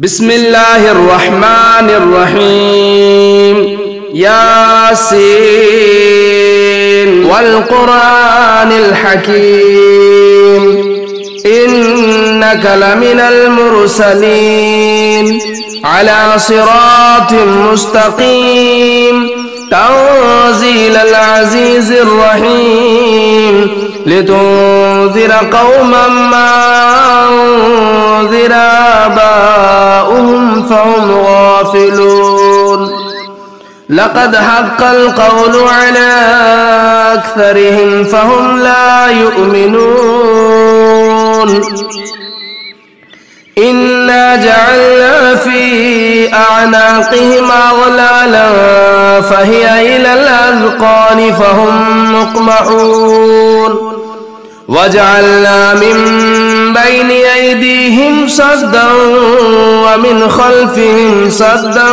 بسم الله الرحمن الرحيم. ياسين والقرآن الحكيم إنك لمن المرسلين على صراط مستقيم تنزيل العزيز الرحيم لتنذر قوما ما أنذر آباؤهم فهم غافلون. لقد حق القول على أكثرهم فهم لا يؤمنون. إنا جعلنا في أعناقهم أغلالا فهي إلى الأذقان فهم مقمحون. وجعلنا من بين أيديهم سدا ومن خلفهم سدا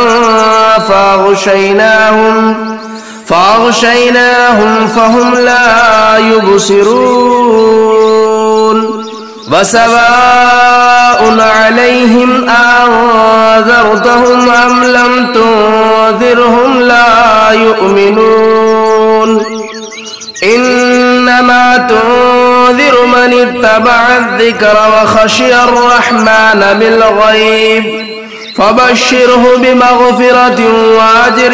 فأغشيناهم فهم لا يبصرون. وسواء عليهم أنذرتهم أم لم تنذرهم لا يؤمنون. إنما تنذر من اتبع الذكر وخشي الرحمن بالغيب فبشره بمغفرة وأجر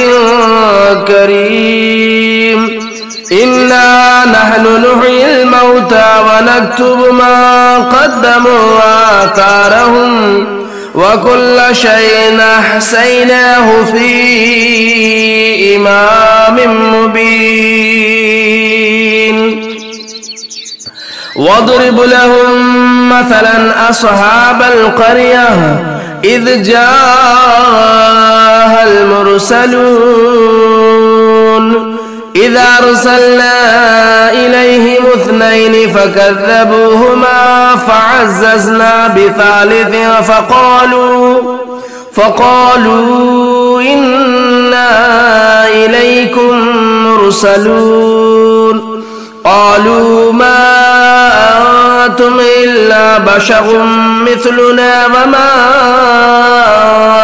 كريم. إنا نحن نحيي الموتى ونكتب ما قدموا وآثارهم وكل شيء أحصيناه في إمام مبين. واضرب لهم مثلا أصحاب القرية إذ جاءها المرسلون إذ أرسلنا إليهم 2 فكذبوهما فعززنا بثالث فقالوا إنا إليكم مرسلون. قالوا ما أنتم إلا بشر مثلنا وما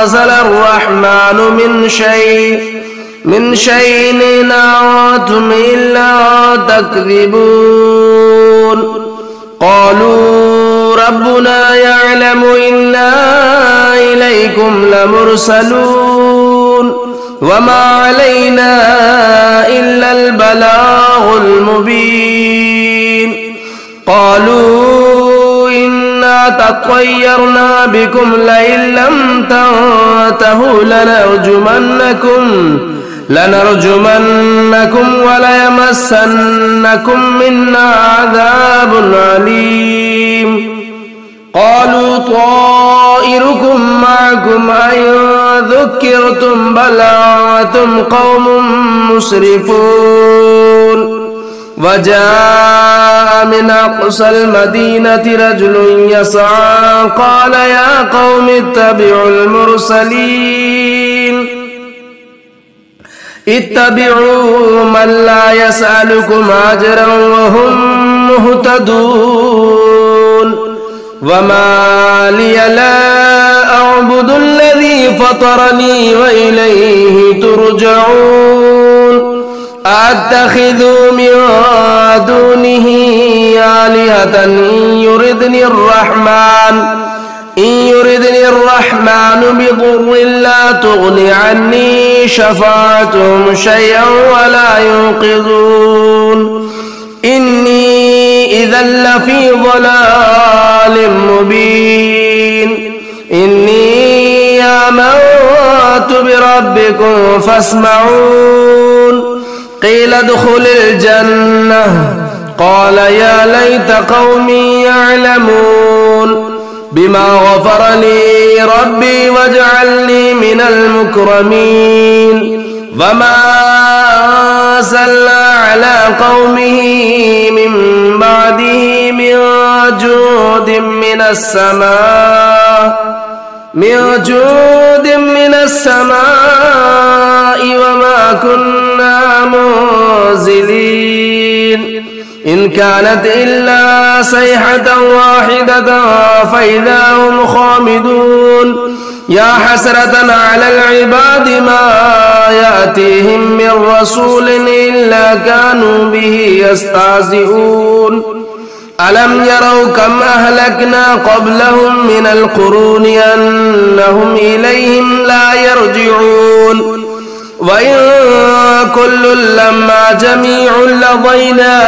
أنزل الرحمن من شيء إن أنتم إلا تكذبون. قالوا ربنا يعلم إنا إليكم لمرسلون وما علينا إلا البلاغ المبين. قالوا إنا تطيرنا بكم لئن لم تنتهوا لنرجمنكم وليمسنكم منا عذاب أليم. قالوا طائركم معكم أئن ذكرتم بل أنتم قوم مسرفون. وجاء من أقصى المدينة رجل يسعى قال يا قوم اتبعوا المرسلين اتبعوا من لا يسألكم أجرا وهم مهتدون. وما لي لا أعبد الذي فطرني وإليه ترجعون. أتخذ من دونه آلهة إن يردني الرحمن بضر لا تغن عني شفاعتهم شيئا ولا ينقذون. إني إذا لفي ضلال مبين. إني آمنت بربكم فاسمعون. قيل ادخل الجنة قال يا ليت قومي يعلمون بما غفر لي ربي وجعلني من المكرمين. وما أرسلنا على قومه من بعده من جود من السماء وما كنا منزلين. إن كانت إلا صيحة واحدة فإذا هم خامدون يا حسرة على العباد ما يأتيهم من رسول إلا كانوا به يستهزئون ألم يروا كم أهلكنا قبلهم من القرون أنهم إليهم لا يرجعون وإن كل لما جميع لدينا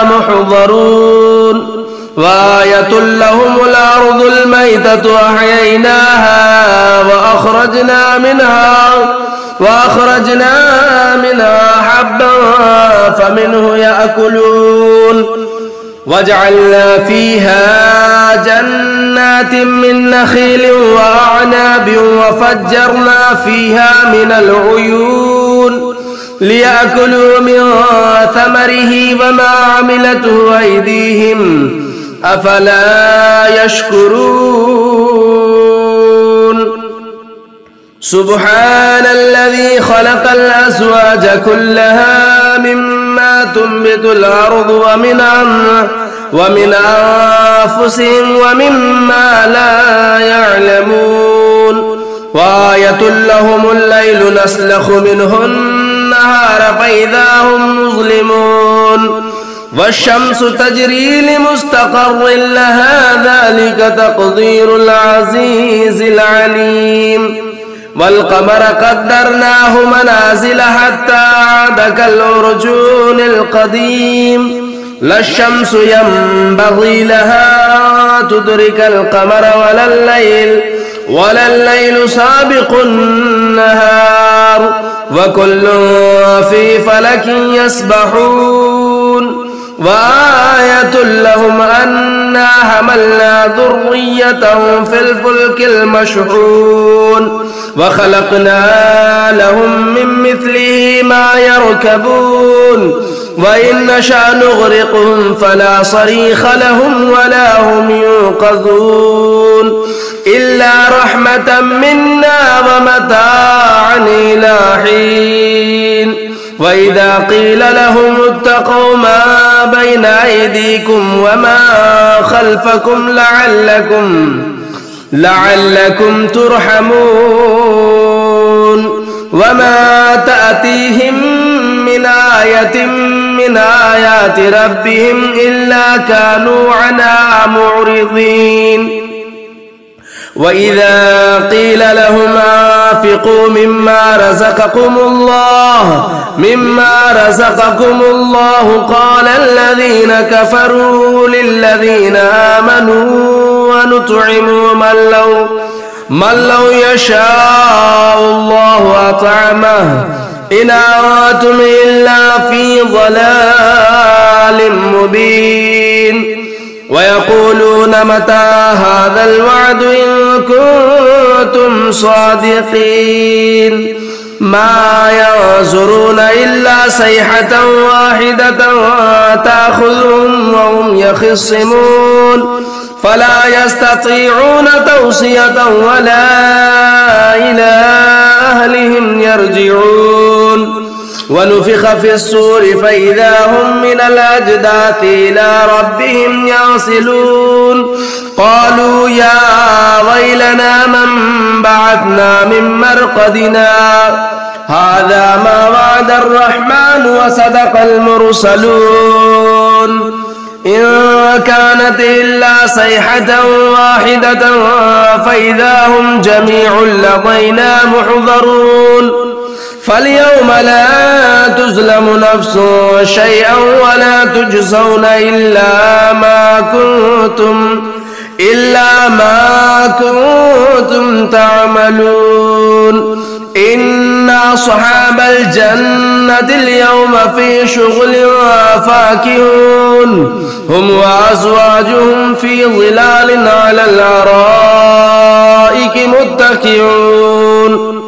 محضرون وآية لهم الأرض الميتة أحييناها وأخرجنا منها حبا فمنه يأكلون وجعلنا فيها جنات من نخيل وأعناب وفجرنا فيها من العيون ليأكلوا من ثمره وما عملته أيديهم أفلا يشكرون سبحان الذي خلق الأزواج كلها مما تنبت الأرض ومن أنفسهم ومما لا يعلمون وآية لهم الليل نسلخ منه النهار فإذا هم مظلمون والشمس تجري لمستقر لها ذلك تقدير العزيز العليم والقمر قدرناه منازل حتى عاد كالعرجون القديم لا الشمس ينبغي لها تدرك القمر ولا الليل سابق النهار وكل في فلك يسبحون وآية لهم أنا حملنا ذريتهم في الفلك المشحون وخلقنا لهم من مثله ما يركبون وإن نشأ نغرقهم فلا صريخ لهم ولا هم ينقذون إلا رحمة منا ومتاعا إلى حين وإذا قيل لهم اتقوا ما بين أيديكم وما خلفكم لعلكم ترحمون وما تأتيهم من آية من آيات ربهم إلا كانوا عنها معرضين وإذا قيل لهم أنفقوا مما رزقكم الله قال الذين كفروا للذين آمنوا ونطعم من لو يشاء الله أطعمه إن أنتم إلا في ضلال مبين ويقولون متى هذا الوعد إن كنتم صادقين ما ينظرون إلا صيحة واحدة تأخذهم وهم يخصمون فلا يستطيعون توصية ولا إلى أهلهم يرجعون ونفخ في الصور فإذا هم من الأجداث إلى ربهم ينسلون قالوا يا ويلنا من بعثنا من مرقدنا هذا ما وعد الرحمن وصدق المرسلون إن كانت إلا صيحة واحدة فإذا هم جميع لدينا محضرون فاليوم لا تظلم نفس شيئا ولا تجزون إلا ما كنتم تعملون إن أصحاب الجنة اليوم في شغل فاكهون هم وأزواجهم في ظلال على الأرائك متكئون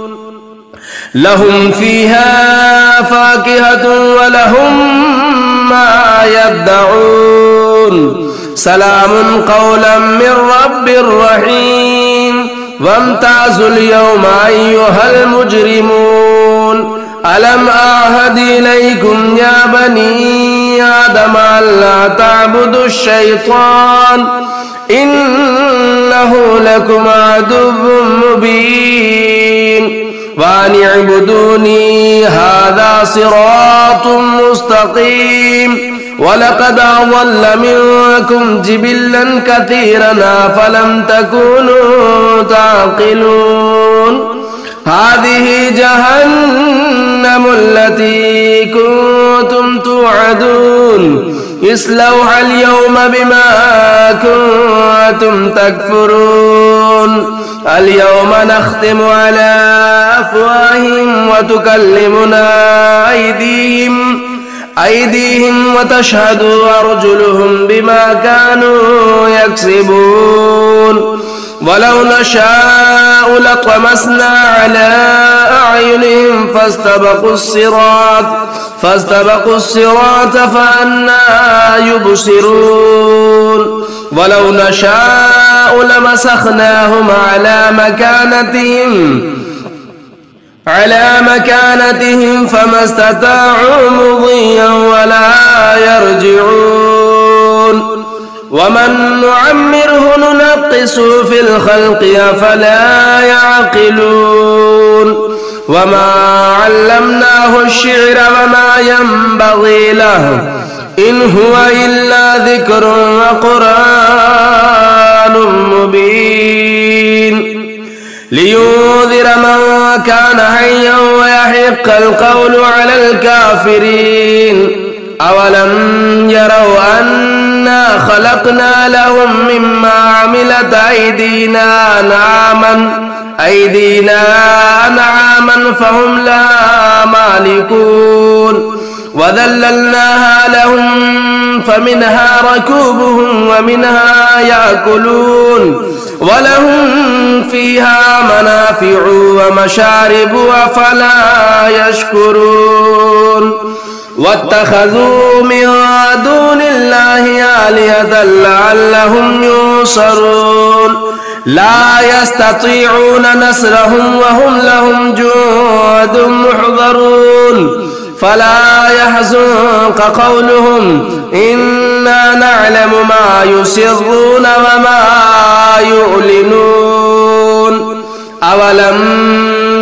لهم فيها فاكهة ولهم ما يدعون سلام قولا من رب رحيم وامتازوا اليوم أيها المجرمون ألم أعهد إليكم يا بني آدم ألا تعبدوا الشيطان إنه لكم عدو مبين وأن اعبدوني هذا صراط مستقيم ولقد أضل منكم جبلا كثيرا أفلم تكونوا تعقلون هذه جهنم التي كنتم توعدون اصلوها اليوم بما كنتم تكفرون اليوم نختم على أفواههم وتكلمنا أيديهم وتشهد أرجلهم بما كانوا يكسبون ولو نشاء لطمسنا على أعينهم فاستبقوا الصراط فأنى يبصرون ولو نشاء لمسخناهم على مكانتهم فما استطاعوا مضيا ولا يرجعون ومن نعمره ننقص في الخلق أفلا يعقلون وما علمناه الشعر وما ينبغي له إن هو إلا ذكر وقرآن مبين لينذر من كان حيا ويحق القول على الكافرين أولم يروا أنا خلقنا لهم مما عملت أيدينا أنعاما فهم لها مالكون وذللناها لهم فمنها ركوبهم ومنها يأكلون ولهم فيها منافع ومشارب أفلا يشكرون واتخذوا من دون الله آلهة لعلهم ينصرون لا يستطيعون نصرهم وهم لهم جند محضرون فلا يحزنك قولهم إنا نعلم ما يسرون وما يعلنون أولم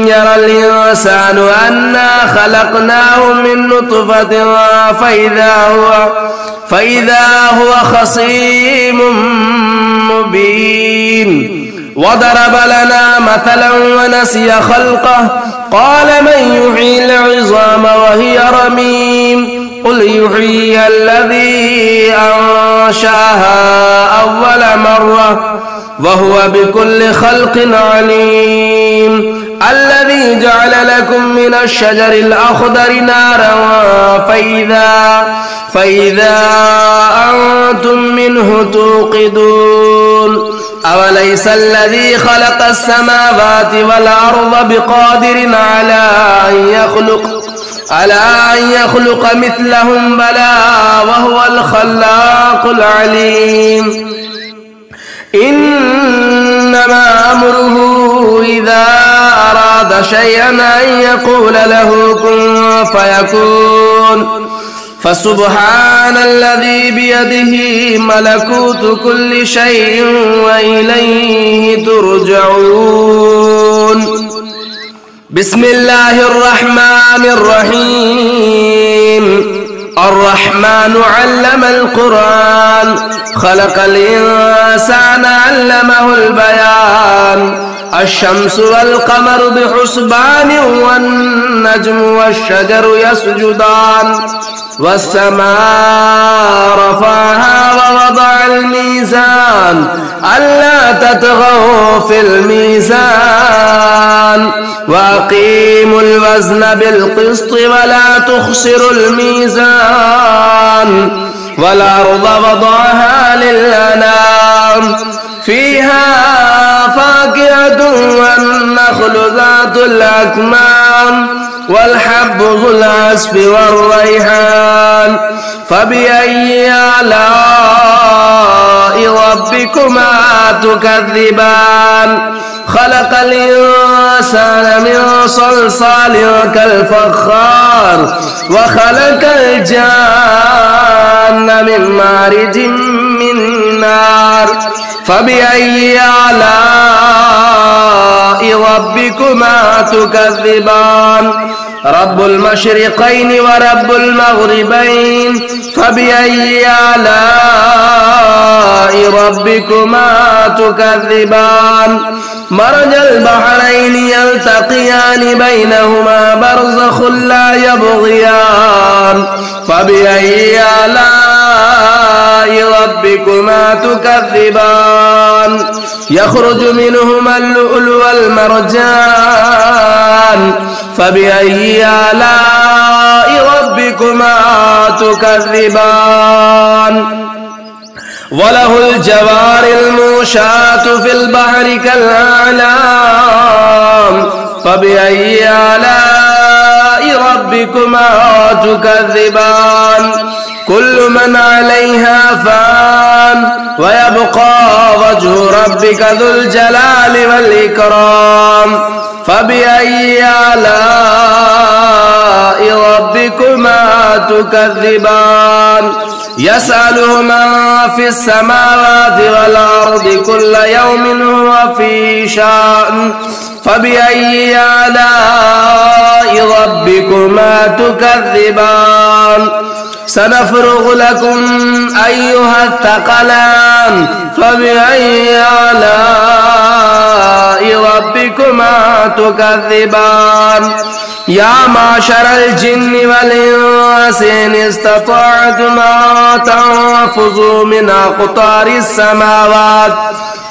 ير الإنسان أنا خلقناه من نطفة فإذا هو خصيم مبين وضرب لنا مثلا ونسي خلقه قال من يحيي العظام وهي رميم قل يحييها الذي أنشأها أول مرة وهو بكل خلق عليم الذي جعل لكم من الشجر الأخضر نارا فإذا أنتم منه توقدون أوليس الذي خلق السماوات والأرض بقادر على أن يخلق مثلهم بلى وهو الخلاق العليم إنما أمره إذا أراد شيئا أن يقول له كن فيكون فسبحان الذي بيده ملكوت كل شيء وإليه ترجعون بسم الله الرحمن الرحيم الرحمن علم القرآن خلق الإنسان علمه البيان الشمس والقمر بحسبان والنجم والشجر يسجدان والسماء رفعها ووضع الميزان ألا تطغوا في الميزان وأقيموا الوزن بالقسط ولا تخسروا الميزان والأرض وضعها للأنام فيها فاكهة والنخل ذات الأكمام والحب ذو العصف والريحان فبأي آلاء ربكما تكذبان خلق الإنسان من صلصال كالفخار وخلق الجان من مارج من نار فبأي آلاء ربكما تكذبان رب المشرقين ورب المغربين فبأي آلاء ربكما تكذبان مرج البحرين يلتقيان بينهما برزخ لا يبغيان فبأي آلاء ربكما تكذبان يخرج منهما اللؤلؤ والمرجان فبأي آلاء ربكما تكذبان وله الجوار المنشآت في البحر كالأعلام فبأي آلاء ربكما تكذبان كل من عليها فان ويبقى وجه ربك ذو الجلال والإكرام فبأي آلاء ربكما تكذبان يسأله من في السماوات والأرض كل يوم هو في شأن فبأي آلاء ربكما تكذبان سنفرغ لكم أيها الثقلان فبأي آلاء ربكما تكذبان يا معشر الجن والإنس إن استطعتم أن تنفذوا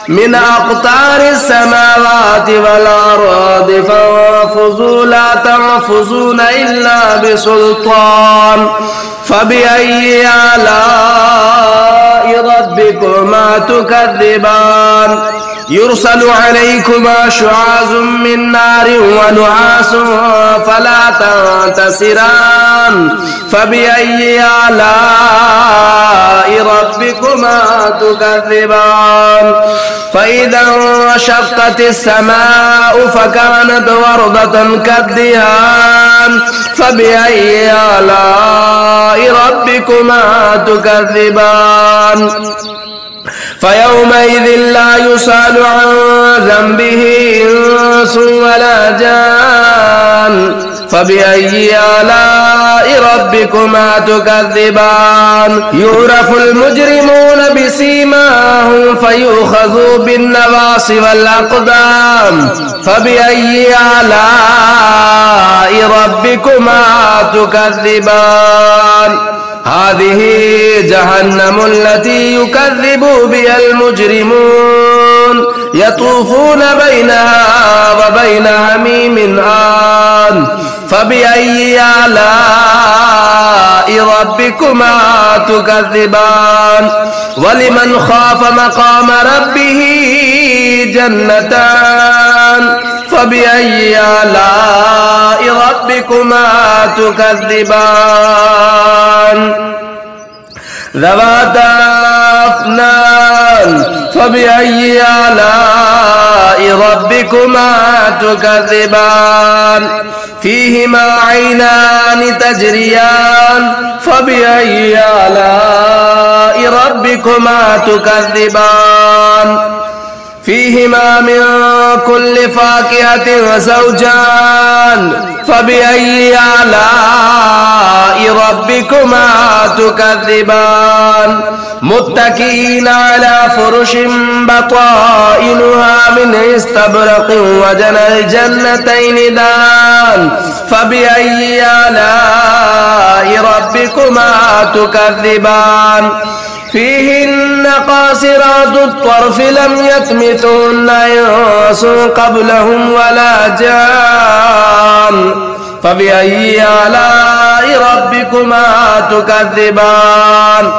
من أقطار السماوات والأرض فانفذوا لا تنفذون إلا بسلطان فبأي آلاء ربكما تكذبان يرسل عليكما شعاظ من نار ونحاس فلا تنتصران فبأي آلاء ربكما تكذبان فإذا انشقت السماء فكانت وردة كالدهان فبأي آلاء ربكما تكذبان فيومئذ لا يسأل عن ذنبه إنس ولا جان فبأي آلاء ربكما تكذبان يعرف المجرمون بسيماهم فيؤخذوا بالنواصي والأقدام فبأي آلاء ربكما تكذبان هذه جهنم التي يكذب بها المجرمون يطوفون بينها وبين حميم آن فبأي آلاء ربكما تكذبان ولمن خاف مقام ربه جنتان فبأي آلاء ربكما تكذبان ذواتا أفنان فبأي آلاء ربكما تكذبان فيهما عينان تجريان فبأي آلاء ربكما تكذبان فيهما من كل فاكهة زوجان فبأي آلاء ربكما تكذبان متكئين على فرش بطائنها من استبرق وجنى الجنتين دان فبأي آلاء ربكما تكذبان فيهن قاصرات الطرف لم يطمثهن إنس قبلهم ولا جان فبأي آلاء ربكما تكذبان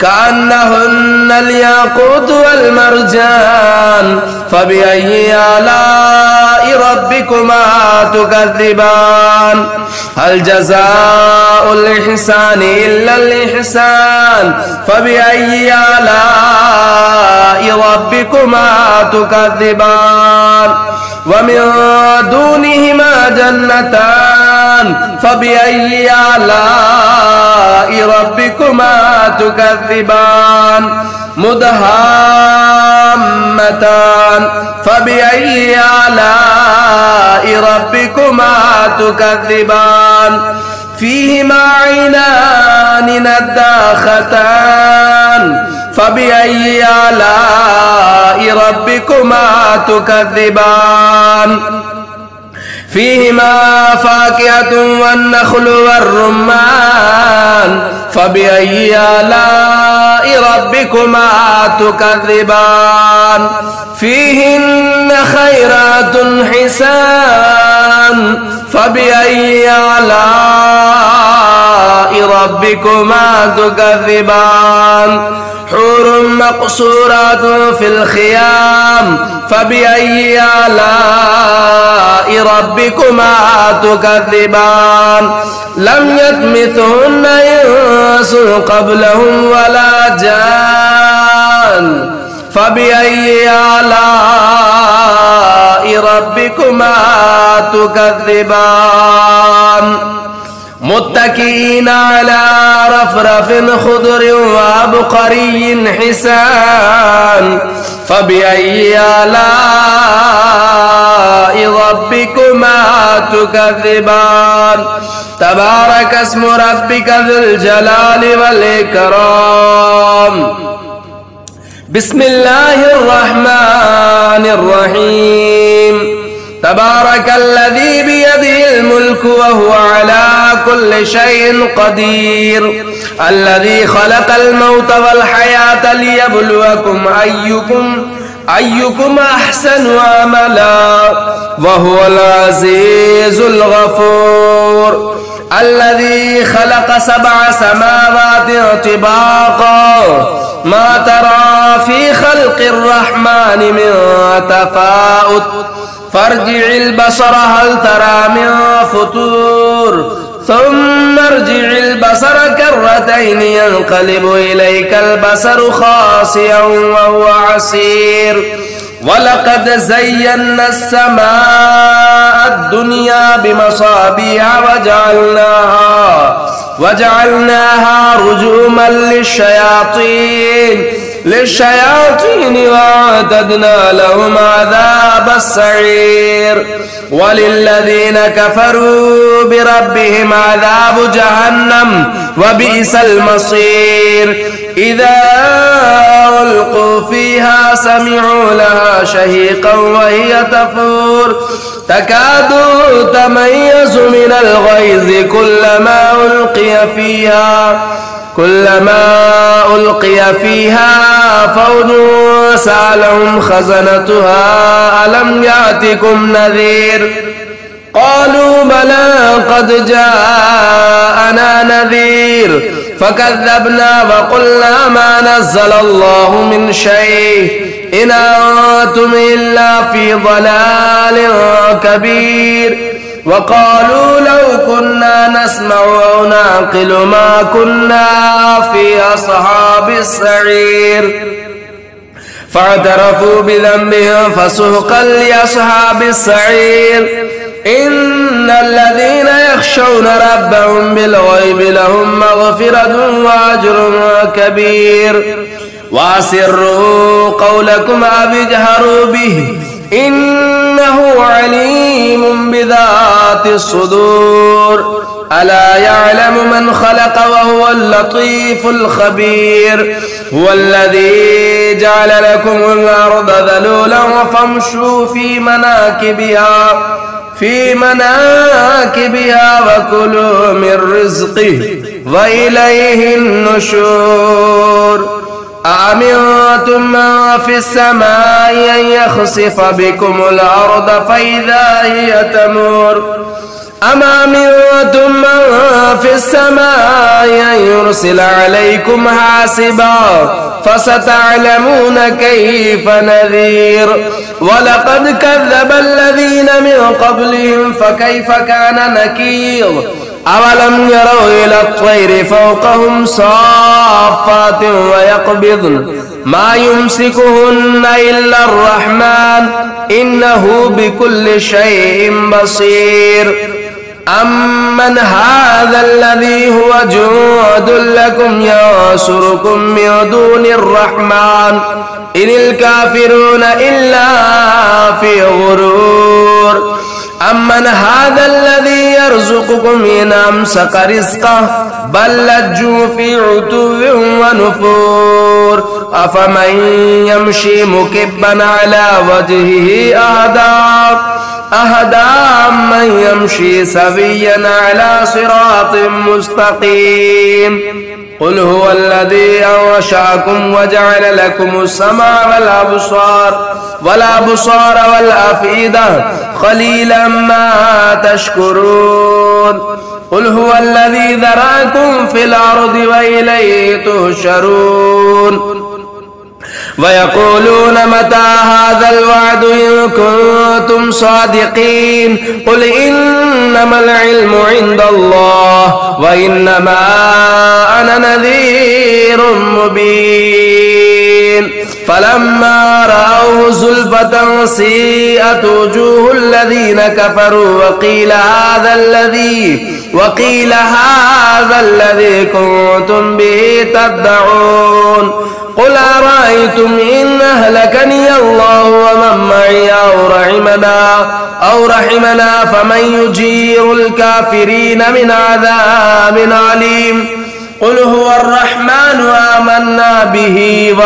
كأنهن الياقوت والمرجان فبأي آلاء ربكما ربكما تكذبان هل جزاء الإحسان إلا الإحسان فبأي آلاء ربكما تكذبان ومن دونهما جنتان فبأي آلاء ربكما تكذبان مدهامتان فبأي آلاء ربكما تكذبان فيهما عينان نضاختان فبأي آلاء ربكما تكذبان فيهما فاكهة والنخل والرمان فبأي آلاء ربكما تكذبان فيهن خيرات حسان فبأي آلاء ربكما تكذبان حور مقصورات في الخيام فبأي آلاء ربكما تكذبان لم يطمثهن إنس قبلهم ولا جان فبأي آلاء ربكما تكذبان متكئين على رفرف خضر وعبقري حسان فبأي آلاء ربكما تكذبان تبارك اسم ربك ذو الجلال والإكرام بسم الله الرحمن الرحيم تبارك الذي بيده الملك وهو على كل شيء قدير الذي خلق الموت والحياة ليبلوكم أيكم أحسن عملا وهو العزيز الغفور الذي خلق 7 سماوات طباقا ما ترى في خلق الرحمن من تفاؤت فارجع البصر هل ترى من فطور ثم ارجع البصر كرتين ينقلب إليك البصر خاسئا وهو حسير ولقد زينا السماء الدنيا بمصابيح وجعلناها رجوما للشياطين وأعتدنا لهم عذاب السعير وللذين كفروا بربهم عذاب جهنم وبئس المصير إذا ألقوا فيها سمعوا لها شهيقا وهي تفور تكاد تميز من الغيظ كلما ألقي فيها فوج سألهم خزنتها ألم يأتكم نذير قالوا بلى قد جاءنا نذير فكذبنا وقلنا ما نزل الله من شيء إن أنتم إلا في ضلال كبير وقالوا لو كنا نسمع أو نعقل ما كنا في أصحاب السعير فاعترفوا بذنبهم فسحقا لأصحاب السعير إن الذين يخشون ربهم بالغيب لهم مغفرة وأجر كبير وأسروا قولكم أو اجهروا به إنه عليم بذات الصدور ألا يعلم من خلق وهو اللطيف الخبير هو الذي جعل لكم الأرض ذلولا فامشوا في مناكبها وكلوا من رزقه وإليه النشور أأمنتم من في السماء أن يخسف بكم الأرض فإذا هي تمور أما منتم من في السماء أن يرسل عليكم حاسبا فستعلمون كيف نذير ولقد كذب الذين من قبلهم فكيف كان نكير أولم يروا إلى الطير فوقهم صافات ويقبضن ما يمسكهن إلا الرحمن إنه بكل شيء بصير أمن هذا الذي هو جند لكم ينصركم من دون الرحمن إن الكافرون إلا في غرور أمن هذا الذي يرزقكم إن أمسك رزقه بل لجوا في عتو ونفور أفمن يمشي مكبا على وجهه أهدى من يمشي سويا على صراط مستقيم قل هو الذي أنشأكم وجعل لكم السمع والأبصار والأفئدة قليلا ما تشكرون قل هو الذي ذراكم في الأرض وإليه تحشرون ويقولون متى هذا الوعد إن كنتم صادقين قل إنما العلم عند الله وإنما أنا نذير مبين فلما رأوه زلفة سيئت وجوه الذين كفروا وقيل هذا الذي كنتم به تدعون قل أرأيتم إن أهلكني الله ومن معي أو رحمنا فمن يجير الكافرين من عذاب أليم قل هو الرحمن آمنا به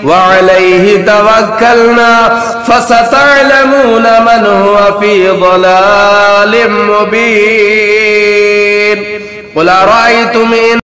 وعليه توكلنا فستعلمون من هو في ضلال مبين قل أرأيتم إن